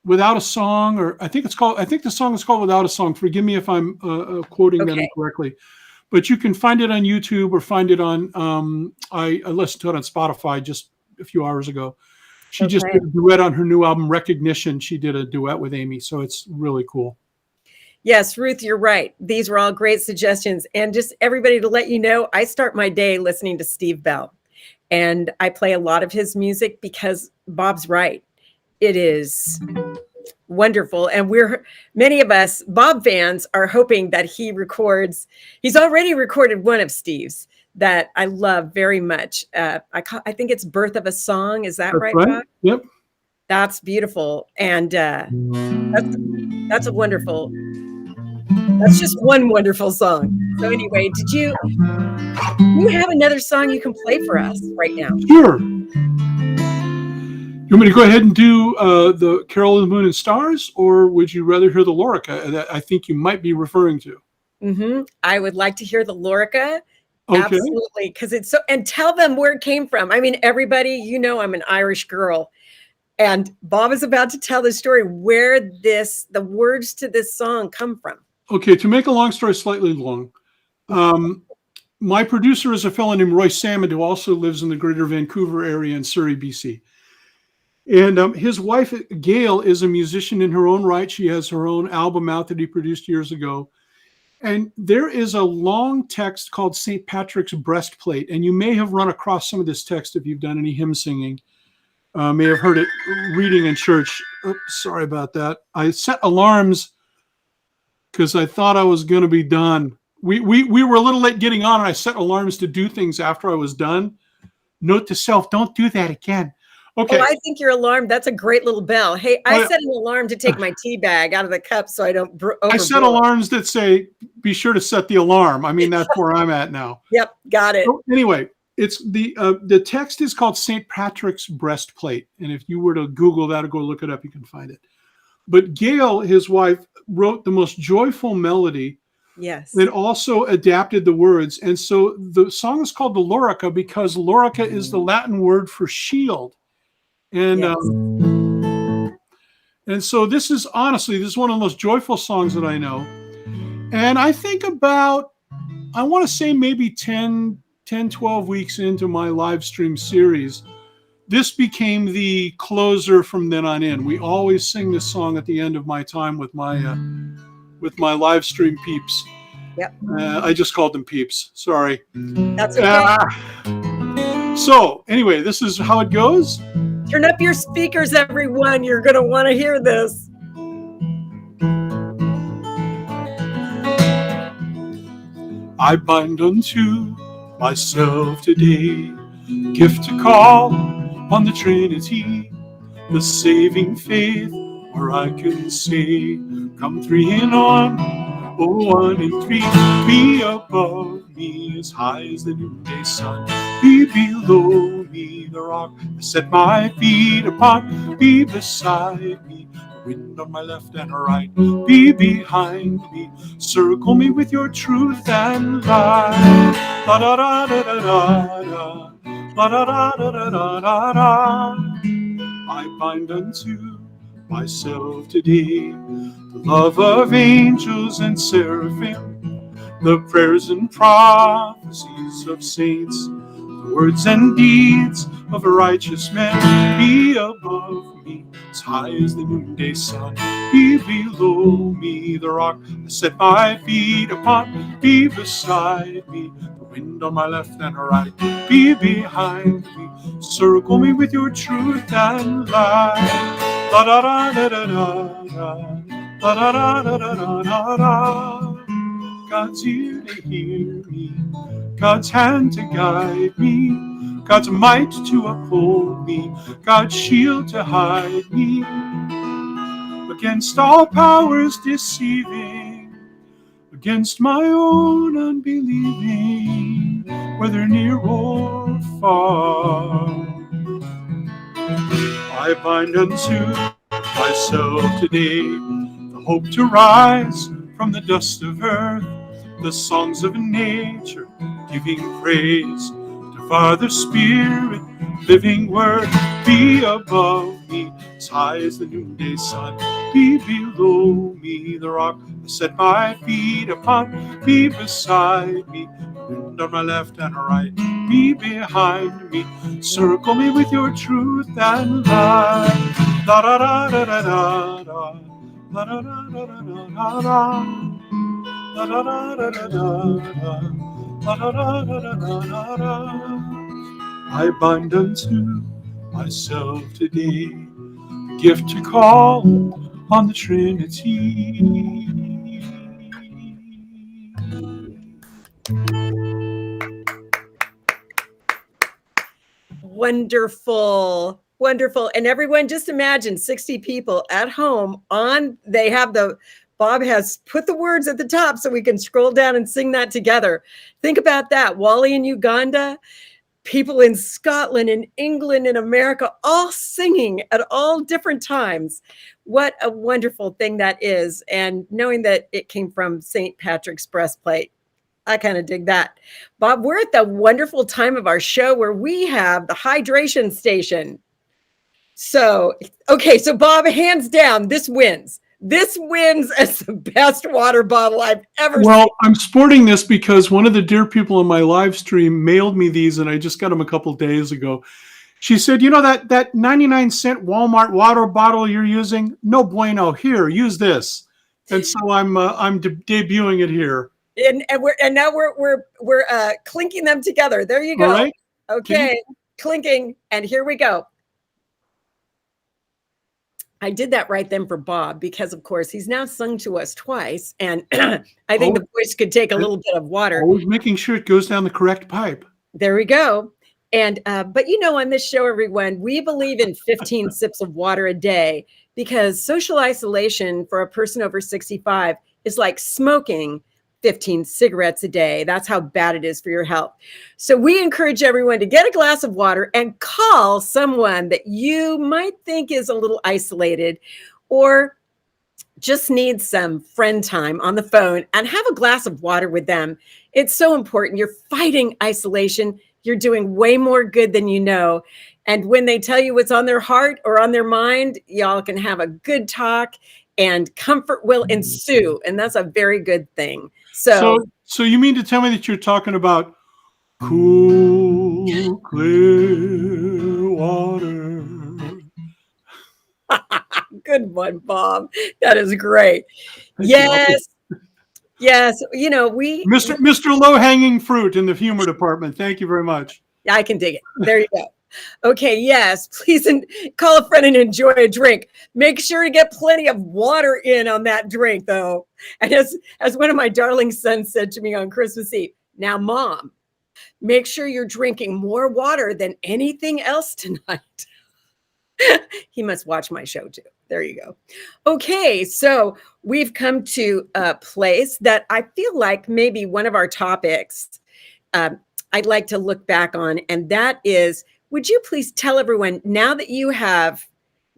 Without a Song, or I think the song is called Without a Song. Forgive me if I'm quoting that incorrectly. But you can find it on YouTube or find it on, I listened to it on Spotify just a few hours ago. She just did a duet on her new album, Recognition. She did a duet with Amy. So it's really cool. Yes, Ruth, you're right. These were all great suggestions. And just everybody, to let you know, I start my day listening to Steve Bell. And I play a lot of his music because Bob's right. It is wonderful. And many of us, Bob fans, are hoping that he records. He's already recorded one of Steve's that I love very much. I think it's Birth of a Song. Is that right, Bob? Yep. That's beautiful. And that's a wonderful. That's just one wonderful song. So anyway, you have another song you can play for us right now? Sure. You want me to go ahead and do the Carol of the Moon and Stars, or would you rather hear the Lorica that I think you might be referring to? Mm-hmm. I would like to hear the Lorica. Okay. Absolutely. Because it's so, and tell them where it came from. I mean, everybody, I'm an Irish girl. And Bob is about to tell the story where the words to this song come from. Okay, to make a long story slightly long, my producer is a fellow named Roy Salmond, who also lives in the greater Vancouver area in Surrey, BC. And his wife, Gail, is a musician in her own right. She has her own album out that he produced years ago. And there is a long text called St. Patrick's Breastplate. And you may have run across some of this text if you've done any hymn singing. May have heard it reading in church. Oops, sorry about that. I set alarms because I thought I was going to be done. We were a little late getting on, and I set alarms to do things after I was done. Note to self, don't do that again. Okay. Oh, I think your alarm, that's a great little bell. Hey, I set an alarm to take my tea bag out of the cup so I don't I set alarms that say, be sure to set the alarm. I mean, that's where I'm at now. Yep, got it. So anyway, it's the text is called St. Patrick's Breastplate. And if you were to Google that or go look it up, you can find it. But Gail, his wife, wrote the most joyful melody Yes. that also adapted the words. And so the song is called the Lorica because Lorica is the Latin word for shield. And Yes. and so this is one of the most joyful songs that I know. And I think I want to say maybe 12 weeks into my live stream series, this became the closer from then on in. We always sing this song at the end of my time with my live stream peeps. Yep. I just called them peeps. Sorry. That's okay. So anyway, this is how it goes. Turn up your speakers, everyone. You're going to want to hear this. I bind unto myself today, gift to call on the Trinity, the saving faith, where I can say, come 3 in on, 1 and 3, be above me as high as the noonday sun, be below me the rock I set my feet upon, be beside me the wind on my left and right, be behind me, circle me with your truth and light. La da da da da da da, la da da da da da da. I bind unto myself today the love of angels and seraphim, the prayers and prophecies of saints, the words and deeds of righteous men, be above me as high as the noonday sun, be below me the rock I set my feet upon, be beside me the wind on my left and right, be behind me, circle me with your truth and light. La da da da da da da, la da da da da da da. God's ear to hear me, God's hand to guide me, God's might to uphold me, God's shield to hide me against all powers deceiving, against my own unbelieving, whether near or far. I bind unto myself today the hope to rise from the dust of earth, the songs of nature giving praise to Father Spirit, living word, be above me as high as the noonday sun, be below me the rock I set my feet upon, be beside me the wind on my left and right, be behind me, circle me with your truth and light. La da da da da da da, la da da da da da da, la da da da da da, la da da da da da. I bind unto myself today the gift to call on the Trinity. Wonderful. Wonderful. And everyone, just imagine 60 people at home Bob has put the words at the top so we can scroll down and sing that together. Think about that. Wally in Uganda, people in Scotland, in England, in America, all singing at all different times. What a wonderful thing that is. And knowing that it came from St. Patrick's breastplate, I kind of dig that. Bob, we're at the wonderful time of our show where we have the hydration station. So, okay, so Bob, hands down, this wins. This wins as the best water bottle I've ever seen. Well, I'm sporting this because one of the dear people in my live stream mailed me these, and I just got them a couple days ago. She said, you know, that 99-cent Walmart water bottle you're using? No bueno. Here, use this. And so I'm debuting it here. And now we're clinking them together. There you go. All right. Okay, clinking, and here we go. I did that right then for Bob because, of course, he's now sung to us twice, and I think the voice could take a little bit of water. Always making sure it goes down the correct pipe. There we go. And but you know, on this show, everyone, we believe in 15 sips of water a day because social isolation for a person over 65 is like smoking 15 cigarettes a day. That's how bad it is for your health. So we encourage everyone to get a glass of water and call someone that you might think is a little isolated or just need some friend time on the phone and have a glass of water with them. It's so important. You're fighting isolation. You're doing way more good than you know. And when they tell you what's on their heart or on their mind, y'all can have a good talk and comfort will ensue. And that's a very good thing. So you mean to tell me that you're talking about cool, clear water? Good one, Bob. That is great. Thank you. Yes. Yes. You know, Mr. Low-hanging fruit in the humor department. Thank you very much. I can dig it. There you go. Okay, yes, please call a friend and enjoy a drink. Make sure to get plenty of water in on that drink, though. And as one of my darling sons said to me on Christmas Eve, now, Mom, make sure you're drinking more water than anything else tonight. He must watch my show too. There you go. Okay, so we've come to a place that I feel like maybe one of our topics I'd like to look back on, and that is, would you please tell everyone, now that you have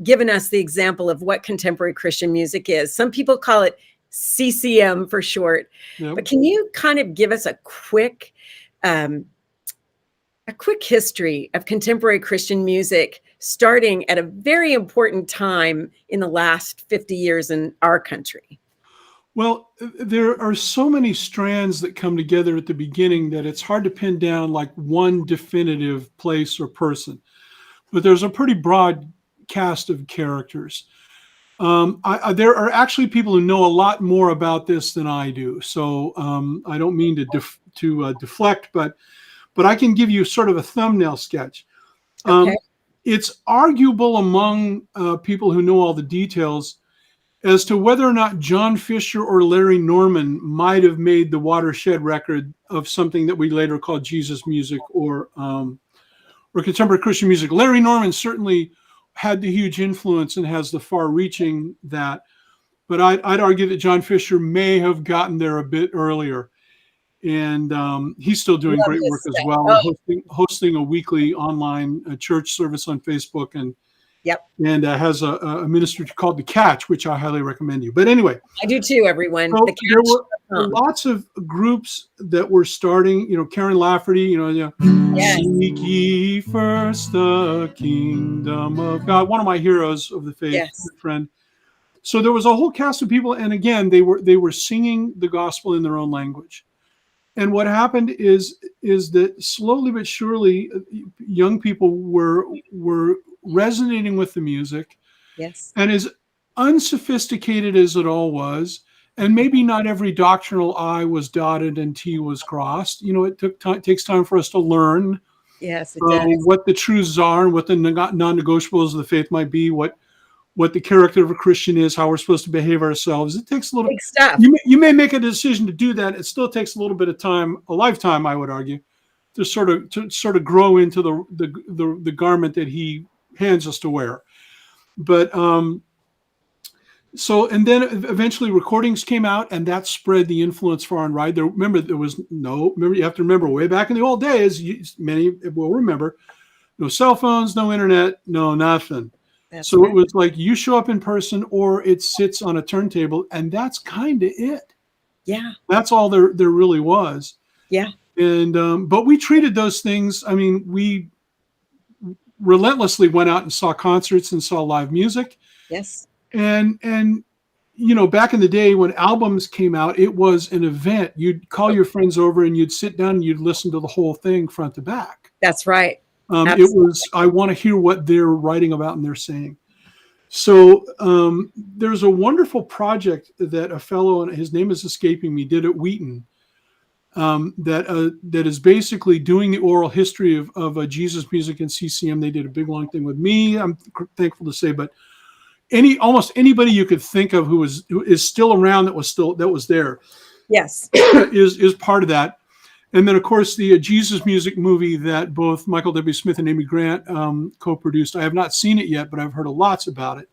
given us the example of what contemporary Christian music is, some people call it CCM for short, Yep. but can you kind of give us a quick history of contemporary Christian music, starting at a very important time in the last 50 years in our country? Well, there are so many strands that come together at the beginning that it's hard to pin down like one definitive place or person. But there's a pretty broad cast of characters. There are actually people who know a lot more about this than I do. So I don't mean to deflect, but I can give you sort of a thumbnail sketch. Okay. It's arguable among people who know all the details as to whether or not John Fisher or Larry Norman might have made the watershed record of something that we later called Jesus music or contemporary Christian music. Larry Norman certainly had the huge influence and has the far-reaching that, but I'd argue that John Fisher may have gotten there a bit earlier. And he's still doing great work as well, hosting a weekly online church service on Facebook, and has a ministry called The Catch, which I highly recommend you. But anyway, I do too, everyone. So there were lots of groups that were starting. Karen Lafferty. Seek ye first the kingdom of God. One of my heroes of the faith, good friend. So there was a whole cast of people, and again, they were singing the gospel in their own language. And what happened is that slowly but surely, young people were resonating with the music. Yes. And as unsophisticated as it all was, and maybe not every doctrinal I was dotted and T was crossed. It takes time for us to learn. Yes, it does. What the truths are and what the non-negotiables of the faith might be. What the character of a Christian is, how we're supposed to behave ourselves. It takes a little big stuff. You may make a decision to do that. It still takes a little bit of time, a lifetime, I would argue, to sort of grow into the garment that he hands us to wear. But so, and then eventually recordings came out, and that spread the influence far and wide. Remember, you have to remember way back in the old days, many will remember, no cell phones, no internet, no nothing. That's right. It was like you show up in person or it sits on a turntable, and that's kind of it. Yeah. That's all there really was. Yeah. And but we treated those things, I mean, we relentlessly went out and saw concerts and saw live music. Yes. And back in the day when albums came out, it was an event. You'd call your friends over and you'd sit down and you'd listen to the whole thing front to back. That's right. It was, I want to hear what they're writing about and they're saying. So there's a wonderful project that a fellow, and his name is escaping me, did at Wheaton, that is basically doing the oral history of Jesus music and CCM. They did a big long thing with me, I'm thankful to say, but almost anybody you could think of who is still around that was there. Yes. is part of that. And then, of course, the Jesus music movie that both Michael W. Smith and Amy Grant co-produced. I have not seen it yet, but I've heard lots about it.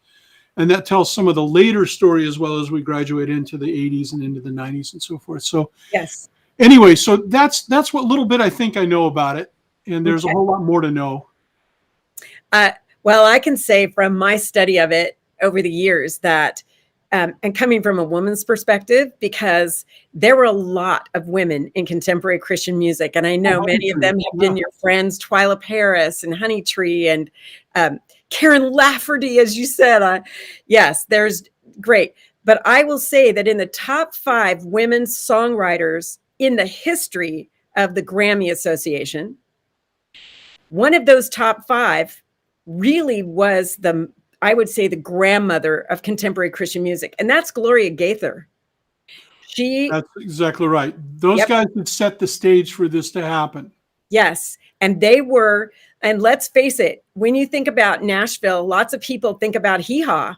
And that tells some of the later story as well as we graduate into the 80s and into the 90s and so forth. So, yes. Anyway, so that's what little bit I think I know about it. And there's a whole lot more to know. Well, I can say from my study of it over the years that and coming from a woman's perspective, because there were a lot of women in contemporary Christian music. And I know many of them have been your friends, Twyla Paris and Honey Tree and Karen Lafferty, as you said. Yes, there's great. But I will say that in the top 5 women songwriters in the history of the Grammy Association, one of those top 5 really was I would say, the grandmother of contemporary Christian music, and that's Gloria Gaither. That's exactly right. Those guys had set the stage for this to happen. Yes, and they were, and let's face it, when you think about Nashville, lots of people think about Hee Haw.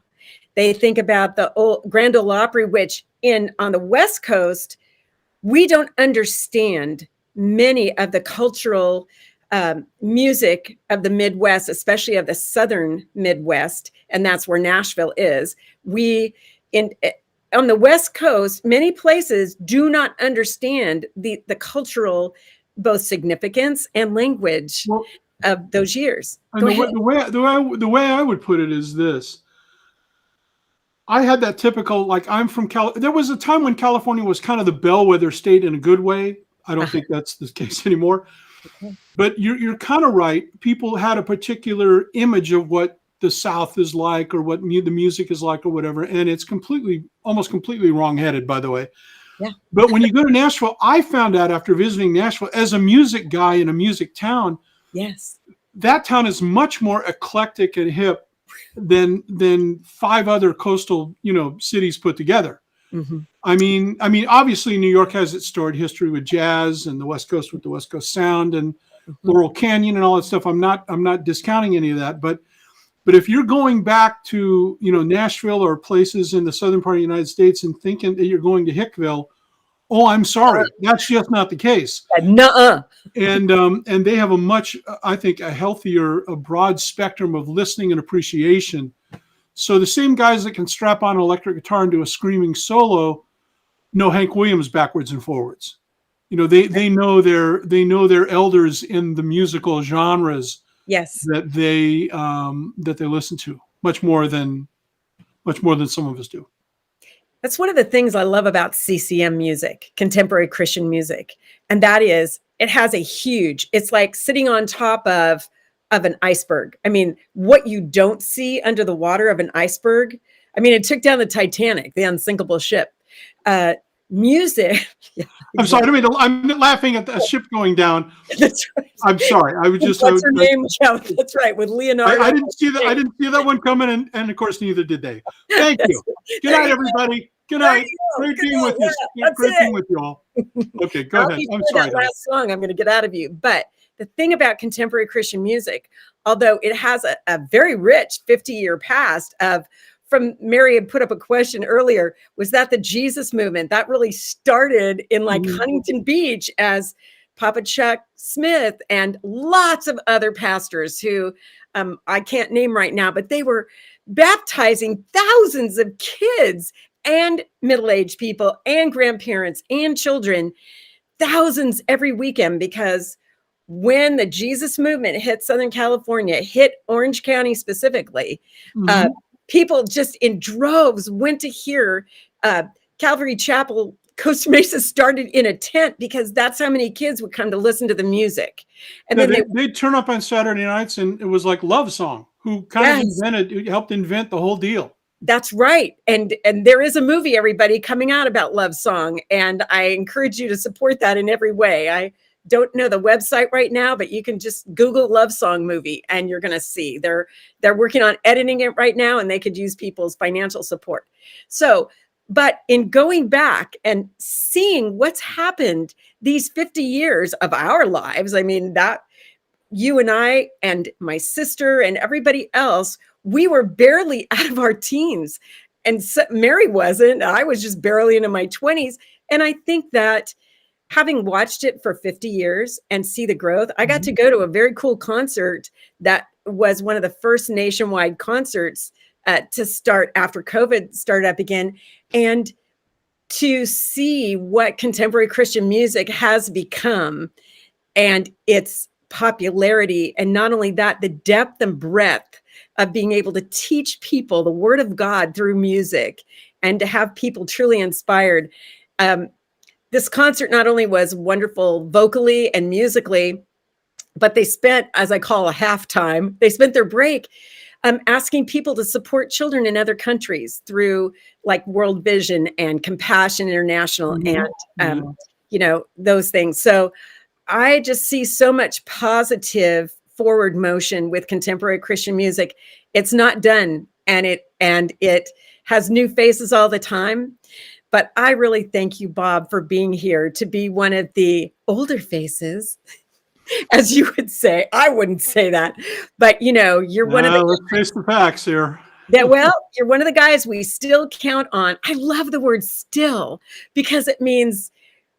They think about the old Grand Ole Opry, which on the West Coast, we don't understand many of the cultural music of the Midwest, especially of the Southern Midwest, and that's where Nashville is. On the West Coast, many places do not understand the cultural both significance and language of those years. The way I would put it is this. I had that typical, like, I'm from there was a time when California was kind of the bellwether state in a good way. I don't think that's the case anymore. But you're kind of right. People had a particular image of what the South is like, or what the music is like, or whatever, and it's almost completely wrong-headed, by the way. Yeah. But when you go to Nashville, I found out after visiting Nashville as a music guy in a music town, yes, that town is much more eclectic and hip than 5 other coastal, cities put together. Mm-hmm. I mean, obviously New York has its storied history with jazz, and the West Coast with the West Coast sound, and Laurel Canyon and all that stuff. I'm not discounting any of that, but if you're going back to, Nashville or places in the southern part of the United States and thinking that you're going to Hickville, oh, I'm sorry, that's just not the case. Nuh-uh. And they have I think, a healthier, a broad spectrum of listening and appreciation. So the same guys that can strap on an electric guitar and do a screaming solo know Hank Williams backwards and forwards. They know their elders in the musical genres. Yes, that they listen to much more than some of us do. That's one of the things I love about CCM music, contemporary Christian music, and that is it's like sitting on top of an iceberg. I mean, what you don't see under the water of an iceberg. I mean, it took down the Titanic, the unsinkable ship. Music. Yeah, I'm sorry. I'm laughing at the ship going down. That's right. I'm sorry. I was just. What's her name? Yeah, that's right. With Leonardo. I didn't see that. I didn't see that one coming, and of course, neither did they. Thank you. Good night, everybody. Good night. Great being with you. Great being with you all. Okay, go ahead. I'm sorry. That last song, I'm going to get out of you. But the thing about contemporary Christian music, although it has a very rich 50-year past from Mary had put up a question earlier, was that the Jesus movement that really started in Huntington Beach as Papa Chuck Smith and lots of other pastors who I can't name right now, but they were baptizing thousands of kids and middle-aged people and grandparents and children, thousands every weekend, because when the Jesus movement hit Southern California, hit Orange County specifically, people just in droves went to hear Calvary Chapel. Costa Mesa started in a tent because that's how many kids would come to listen to the music. And then they'd turn up on Saturday nights, and it was like Love Song, who kind of helped invent the whole deal. That's right. And there is a movie, everybody, coming out about Love Song. And I encourage you to support that in every way. I don't know the website right now, but you can just Google Love Song movie and you're going to see they're working on editing it right now, and they could use people's financial support. So, but in going back and seeing what's happened these 50 years of our lives, I mean, that you and I and my sister and everybody else, we were barely out of our teens. And so Mary wasn't. I was just barely into my 20s. And I think that having watched it for 50 years and see the growth, I got to go to a very cool concert that was one of the first nationwide concerts to start after COVID started up again. And to see what contemporary Christian music has become and its popularity. And not only that, the depth and breadth of being able to teach people the word of God through music and to have people truly inspired. This concert not only was wonderful vocally and musically, but they spent, as I call a halftime, they spent their break asking people to support children in other countries through like World Vision and Compassion International and, those things. So I just see so much positive forward motion with contemporary Christian music. It's not done, and it has new faces all the time. But I really thank you, Bob, for being here to be one of the older faces, as you would say. I wouldn't say that, but you're one of the let's face the facts here. you're one of the guys we still count on. I love the word still because it means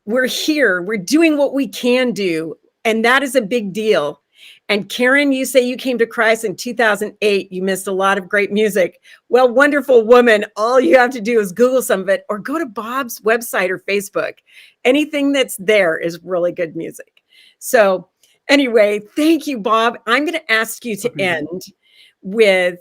we're here, we're doing what we can do, and that is a big deal. And Karen, you say you came to Christ in 2008. You missed a lot of great music. Well, wonderful woman. All you have to do is Google some of it or go to Bob's website or Facebook. Anything that's there is really good music. So anyway, thank you, Bob. I'm going to ask you to end with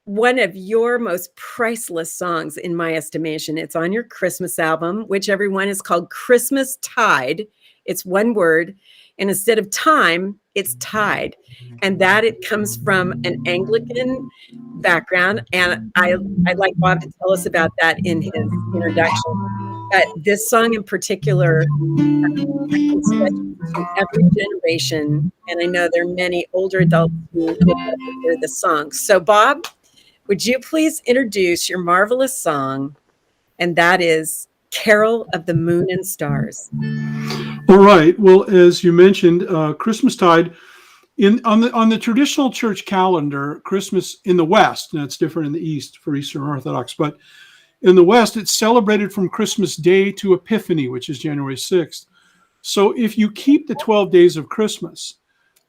one of your most priceless songs, in my estimation. It's on your Christmas album, which everyone is called Christmas Tide. It's one word. And instead of time, it's tide. And that it comes from an Anglican background. And I'd like Bob to tell us about that in his introduction. But this song in particular, to every generation. And I know there are many older adults who would love to hear the song. So Bob, would you please introduce your marvelous song? And that is Carol of the Moon and Stars. All right. Well, as you mentioned, Christmastide on the traditional church calendar, Christmas in the West, and it's different in the East for Eastern Orthodox, but in the West, it's celebrated from Christmas Day to Epiphany, which is January 6th. So if you keep the 12 days of Christmas,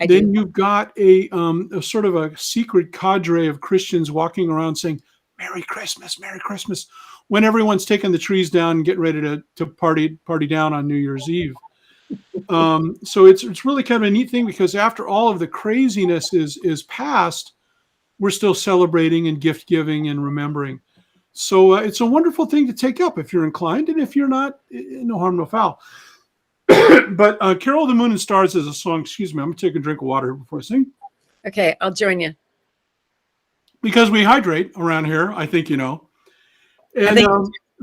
then you've got a sort of a secret cadre of Christians walking around saying, Merry Christmas, Merry Christmas, when everyone's taking the trees down and getting ready to party down on New Year's Eve. So it's really kind of a neat thing because after all of the craziness is past, we're still celebrating and gift giving and remembering. So it's a wonderful thing to take up if you're inclined, and if you're not, no harm, no foul. But Carol of the Moon and Stars is a song. Excuse me, I'm gonna take a drink of water before I sing. Okay, I'll join you. Because we hydrate around here, I think you know. And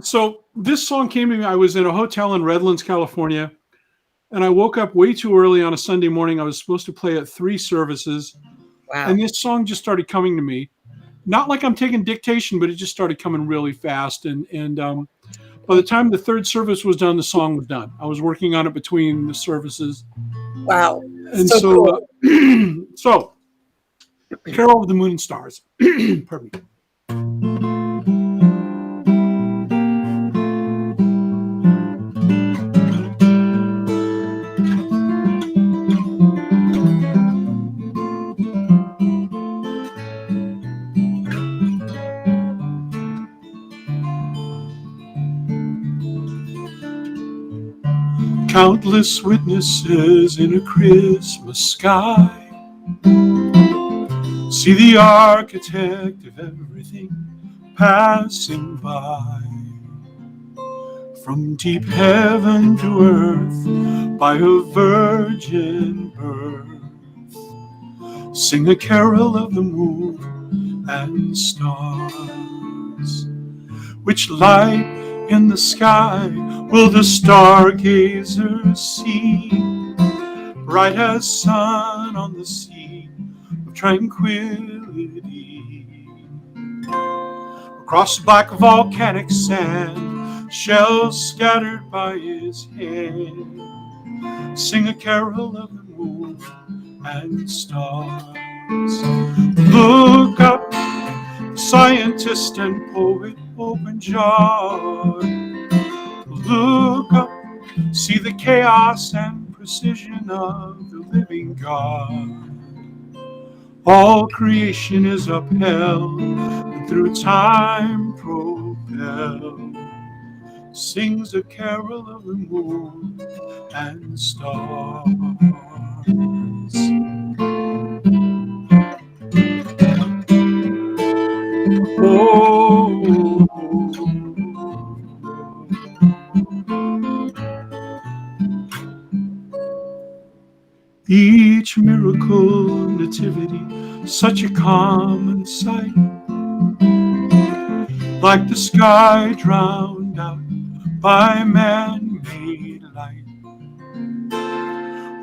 so this song came to me. I was in a hotel in Redlands, California, and I woke up way too early on a Sunday morning. I was supposed to play at 3 services. Wow. And this song just started coming to me. Not like I'm taking dictation, but it just started coming really fast. And by the time the 3rd service was done, the song was done. I was working on it between the services. Wow. And so cool. So Carol of the Moon and Stars. Pardon me. Countless witnesses in a Christmas sky see the architect of everything passing by. From deep heaven to earth by a virgin birth, sing a carol of the moon and stars. Which light in the sky will the stargazers see? Bright as sun on the sea of tranquility. Across black volcanic sand, shells scattered by his hand, sing a carol of the moon and stars. Look up, scientist and poet, open jar. Look up, see the chaos and precision of the living God. All creation is upheld and through time propelled, sings a carol of the moon and stars. Oh, Each miracle nativity, such a common sight, like the sky drowned out by man-made light.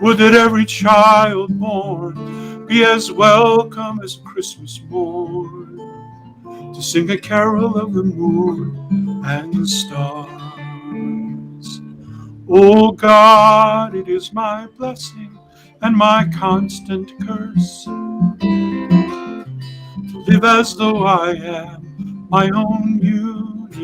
Would that every child born be as welcome as Christmas morn, to sing a carol of the moon and the stars. O God, it is my blessing and my constant curse to live as though I am my own universe.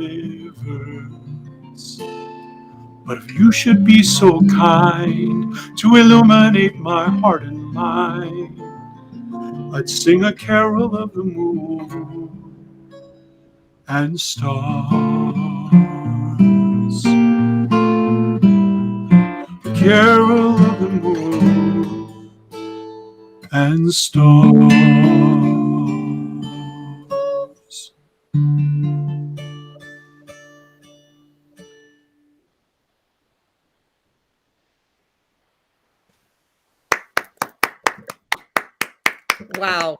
But if you should be so kind to illuminate my heart and mind, I'd sing a carol of the moon and stars. A carol of the moon and stars. Wow.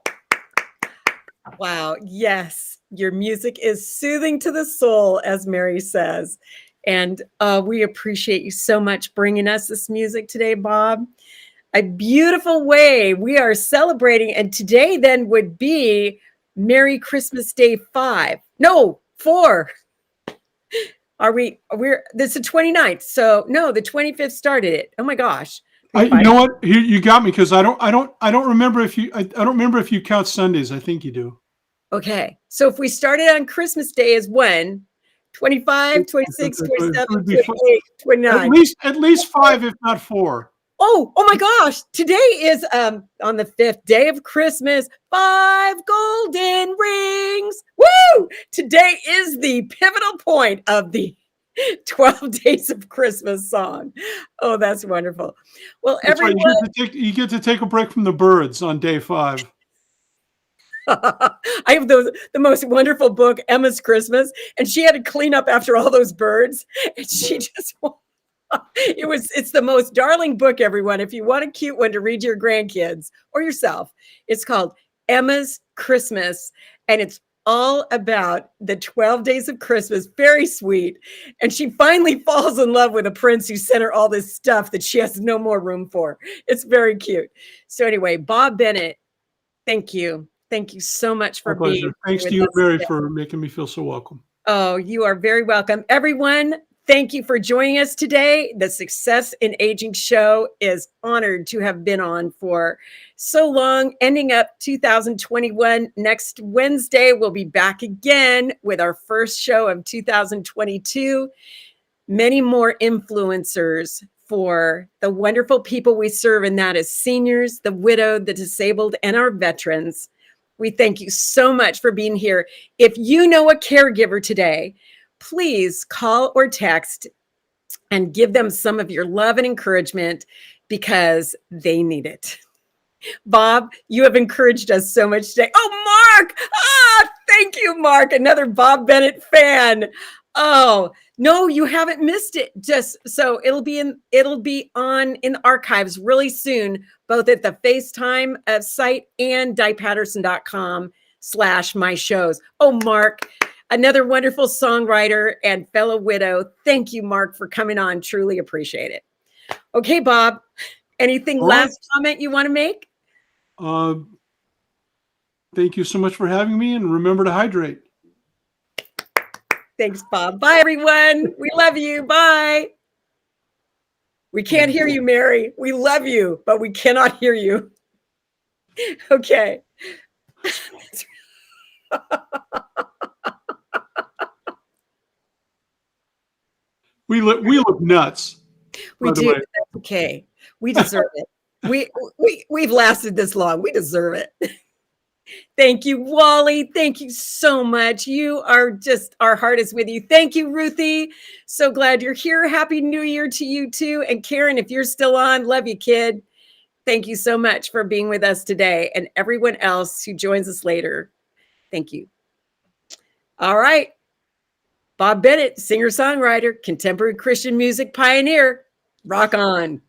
Wow. Yes. Your music is soothing to the soul, as Mary says. And we appreciate you so much bringing us this music today, Bob. A beautiful way we are celebrating. And today then would be Merry Christmas Day 5. No, 4. This is the 29th. So no, the 25th started it. Oh my gosh. You know what? Here you got me, because I don't remember if you I don't remember if you count Sundays. I think you do. Okay. So if we started on Christmas Day is when? 25, 26, 27, 28, 29. At least 5, if not 4. Oh my gosh. Today is on the 5th day of Christmas. 5 golden rings. Woo! Today is the pivotal point of the 12 days of Christmas song. Oh, that's wonderful. Well, everyone, you get to take a break from the birds on day 5. I have the most wonderful book, Emma's Christmas, and she had to clean up after all those birds, and she just it's the most darling book, everyone. If you want a cute one to read to your grandkids or yourself, it's called Emma's Christmas, and it's all about the 12 days of Christmas. Very sweet. And she finally falls in love with a prince who sent her all this stuff that she has no more room for. It's very cute. So anyway, Bob Bennett, thank you. Thank you so much for being here. Thanks to you, Mary, for making me feel so welcome. Oh, you are very welcome. Everyone, thank you for joining us today. The Success in Aging show is honored to have been on for so long, ending up 2021. Next Wednesday, we'll be back again with our first show of 2022. Many more influencers for the wonderful people we serve, and that is seniors, the widowed, the disabled, and our veterans. We thank you so much for being here. If you know a caregiver today, please call or text and give them some of your love and encouragement, because they need it. Bob, you have encouraged us so much today. Oh, Mark! Thank you, Mark. Another Bob Bennett fan. Oh, no, you haven't missed it. Just so it'll be on in the archives really soon, both at the FaceTime site and diepatterson.com/my shows. Oh, Mark, another wonderful songwriter and fellow widow. Thank you, Mark, for coming on. Truly appreciate it. Okay, Bob, anything last comment you want to make? Thank you so much for having me, and remember to hydrate. Thanks, Bob. Bye, everyone. We love you. Bye. We can't hear you, Mary. We love you, but we cannot hear you. Okay. We look nuts. We do. That's okay. We deserve it. We've lasted this long. We deserve it. Thank you, Wally. Thank you so much. You are just, our heart is with you. Thank you, Ruthie. So glad you're here. Happy New Year to you too. And Karen, if you're still on, love you, kid. Thank you so much for being with us today, and everyone else who joins us later. Thank you. All right. Bob Bennett, singer-songwriter, contemporary Christian music pioneer. Rock on.